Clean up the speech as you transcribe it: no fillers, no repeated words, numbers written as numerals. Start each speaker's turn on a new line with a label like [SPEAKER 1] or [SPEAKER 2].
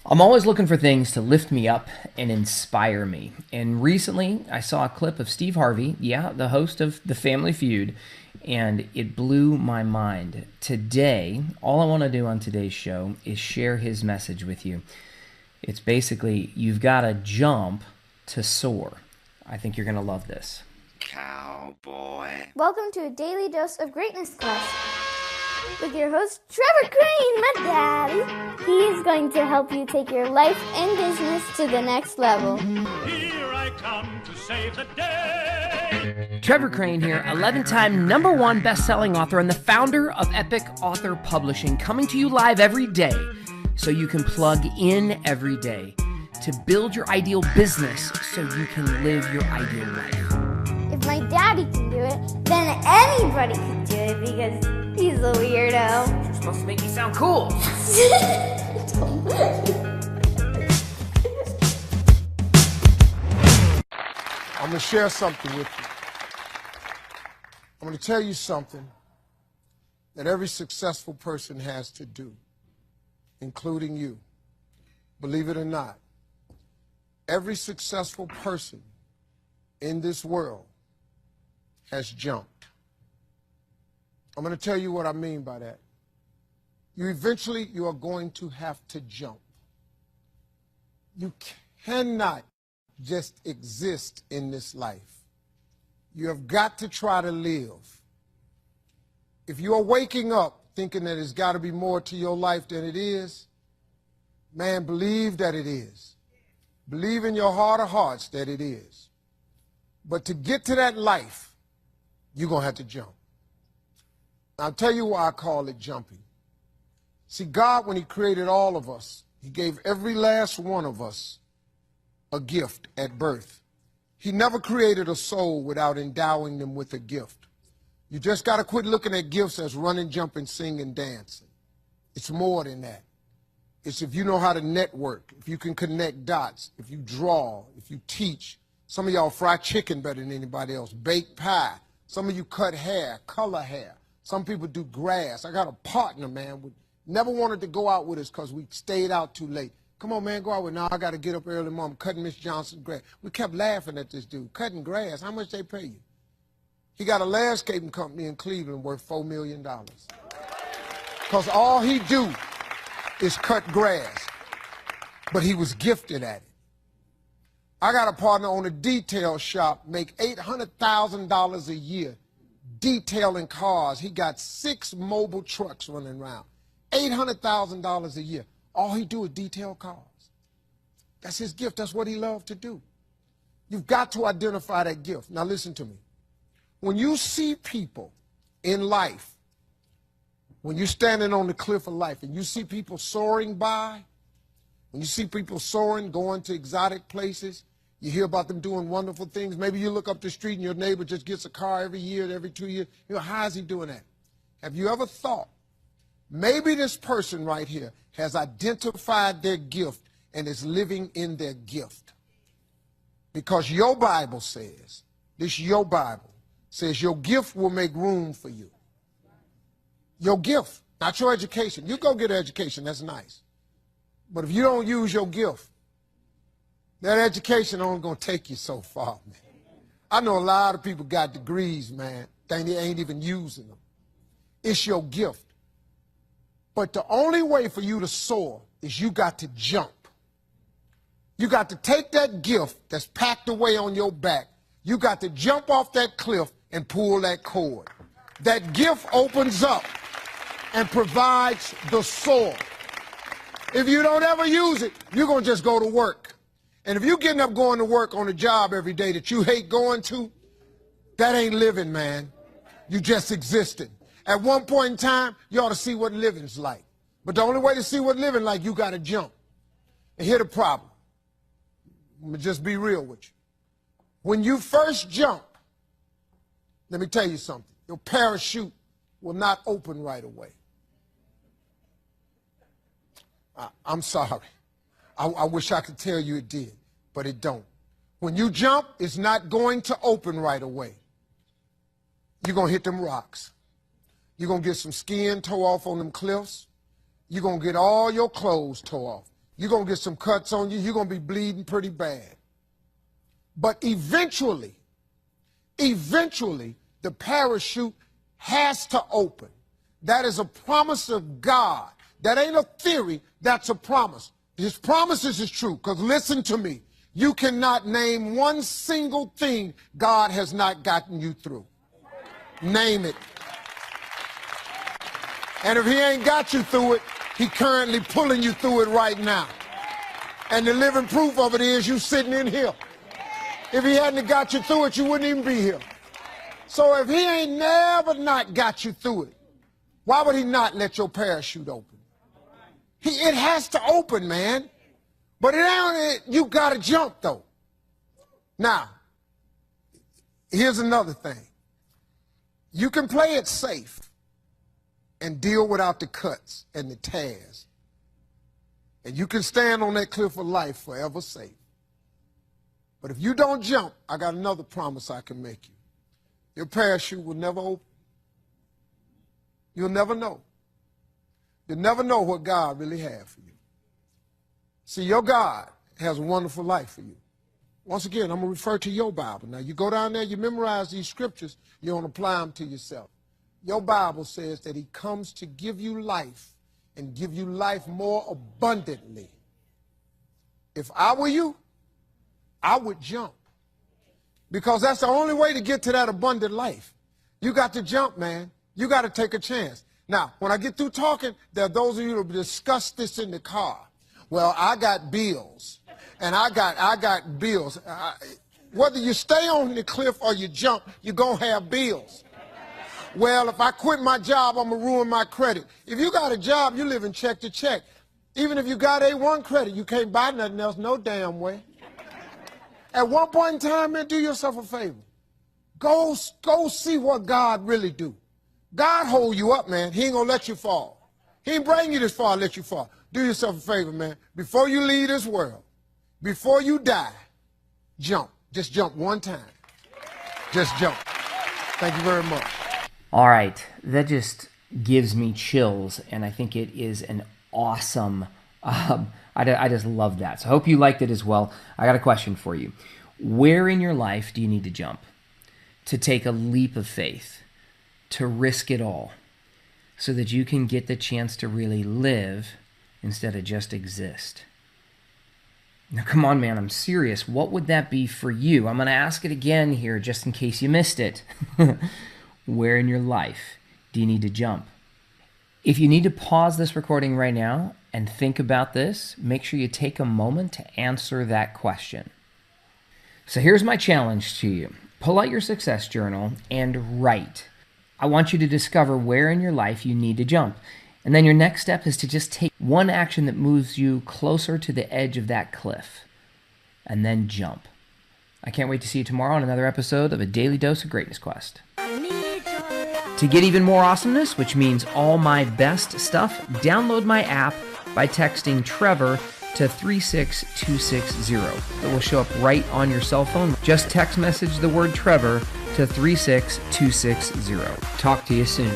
[SPEAKER 1] I'm always looking for things to lift me up and inspire me. And recently, I saw a clip of Steve Harvey, the host of The Family Feud, and it blew my mind. Today, all I want to do on today's show is share his message with you. It's basically, you've got to jump to soar. I think you're going to love this.
[SPEAKER 2] Cowboy.
[SPEAKER 3] Welcome to a daily dose of greatness quest with your host, Trevor Crane, my daddy. He's going to help you take your life and business to the next level.
[SPEAKER 4] Here I come to save the day.
[SPEAKER 1] Trevor Crane here, 11-time #1 best-selling author and the founder of Epic Author Publishing, coming to you live every day so you can plug in every day to build your ideal business so you can live your ideal life.
[SPEAKER 3] If my daddy can do it, then anybody can do it because he's a weirdo.
[SPEAKER 1] You're supposed to make me sound cool.
[SPEAKER 5] I'm going to share something with you. I'm going to tell you something that every successful person has to do, including you. Believe it or not, every successful person in this world has jumped. I'm going to tell you what I mean by that. You are going to have to jump. You cannot just exist in this life. You have got to try to live. If you are waking up thinking that there's got to be more to your life than it is, man, believe that it is. Believe in your heart of hearts that it is. But to get to that life, you're going to have to jump. I'll tell you why I call it jumping. See, God, when he created all of us, he gave every last one of us a gift at birth. He never created a soul without endowing them with a gift. You just got to quit looking at gifts as running, jumping, singing, dancing. It's more than that. It's if you know how to network, if you can connect dots, if you draw, if you teach. Some of y'all fry chicken better than anybody else, bake pie. Some of you cut hair, color hair. Some people do grass. I got a partner, man, who never wanted to go out with us because we stayed out too late. Come on, man, go out with me. Now I got to get up early, Mom, cutting Miss Johnson's grass. We kept laughing at this dude, cutting grass. How much they pay you? He got a landscaping company in Cleveland worth $4 million. Because all he do is cut grass. But he was gifted at it. I got a partner on a detail shop, make $800,000 a year detailing cars. He got 6 mobile trucks running around. $800,000 a year. All he do is detail cars. That's his gift. That's what he loved to do. You've got to identify that gift. Now listen to me. When you see people in life, when you're standing on the cliff of life and you see people soaring by, when you see people soaring, going to exotic places, you hear about them doing wonderful things. Maybe you look up the street and your neighbor just gets a car every year, every 2 years. You know, how is he doing that? Have you ever thought, maybe this person right here has identified their gift and is living in their gift? Because your Bible says, your Bible says your gift will make room for you. Your gift, not your education. You go get an education, that's nice. But if you don't use your gift, that education only going to take you so far, man. I know a lot of people got degrees, man. They ain't even using them. It's your gift. But the only way for you to soar is you got to jump. You got to take that gift that's packed away on your back. You got to jump off that cliff and pull that cord. That gift opens up and provides the soar. If you don't ever use it, you're going to just go to work. And if you're getting up going to work on a job every day that you hate going to, that ain't living, man. You just existed. At one point in time, you ought to see what living's like. But the only way to see what living like, you got to jump. And here's the problem. I'm going to just be real with you. When you first jump, let me tell you something. Your parachute will not open right away. I'm sorry. I wish I could tell you it did, but it don't. When you jump, it's not going to open right away. You're going to hit them rocks. You're going to get some skin tore off on them cliffs. You're going to get all your clothes tore off. You're going to get some cuts on you. You're going to be bleeding pretty bad. But eventually, the parachute has to open. That is a promise of God. That ain't a theory, that's a promise. His promises is true, because listen to me. You cannot name one single thing God has not gotten you through. Name it. And if he ain't got you through it, he currently pulling you through it right now. And the living proof of it is you sitting in here. If he hadn't got you through it, you wouldn't even be here. So if he ain't never not got you through it, why would he not let your parachute open? It has to open, man. But you got to jump, though. Now, here's another thing. You can play it safe and deal without the cuts and the tears. And you can stand on that cliff of life forever safe. But if you don't jump, I got another promise I can make you. Your parachute will never open. You'll never know. You'll never know what God really has for you. See, your God has a wonderful life for you. Once again, I'm going to refer to your Bible. Now, you go down there, you memorize these scriptures, you don't apply them to yourself. Your Bible says that he comes to give you life and give you life more abundantly. If I were you, I would jump. Because that's the only way to get to that abundant life. You got to jump, man. You got to take a chance. Now, when I get through talking, there are those of you who discuss this in the car. Well, I got bills, and I got bills. Whether you stay on the cliff or you jump, you're going to have bills. Well, if I quit my job, I'm going to ruin my credit. If you got a job, you live in check to check. Even if you got A1 credit, you can't buy nothing else no damn way. At one point in time, man, do yourself a favor. Go see what God really do. God hold you up, man. He ain't going to let you fall. He ain't bring you this far to let you fall. Do yourself a favor, man. Before you leave this world, before you die, jump. Just jump one time. Just jump. Thank you very much.
[SPEAKER 1] All right. That just gives me chills, and I think it is an awesome, I just love that. So I hope you liked it as well. I got a question for you. Where in your life do you need to jump? To take a leap of faith? To risk it all? So that you can get the chance to really live instead of just exist? Now, come on, man, I'm serious. What would that be for you? I'm going to ask it again here just in case you missed it. Where in your life do you need to jump? If you need to pause this recording right now and think about this, make sure you take a moment to answer that question. So here's my challenge to you. Pull out your success journal and write. I want you to discover where in your life you need to jump. And then your next step is to just take one action that moves you closer to the edge of that cliff. And then jump. I can't wait to see you tomorrow on another episode of A Daily Dose of Greatness Quest. To get even more awesomeness, which means all my best stuff, download my app by texting Trevor to 36260. It will show up right on your cell phone. Just text message the word Trevor to 36260. Talk to you soon.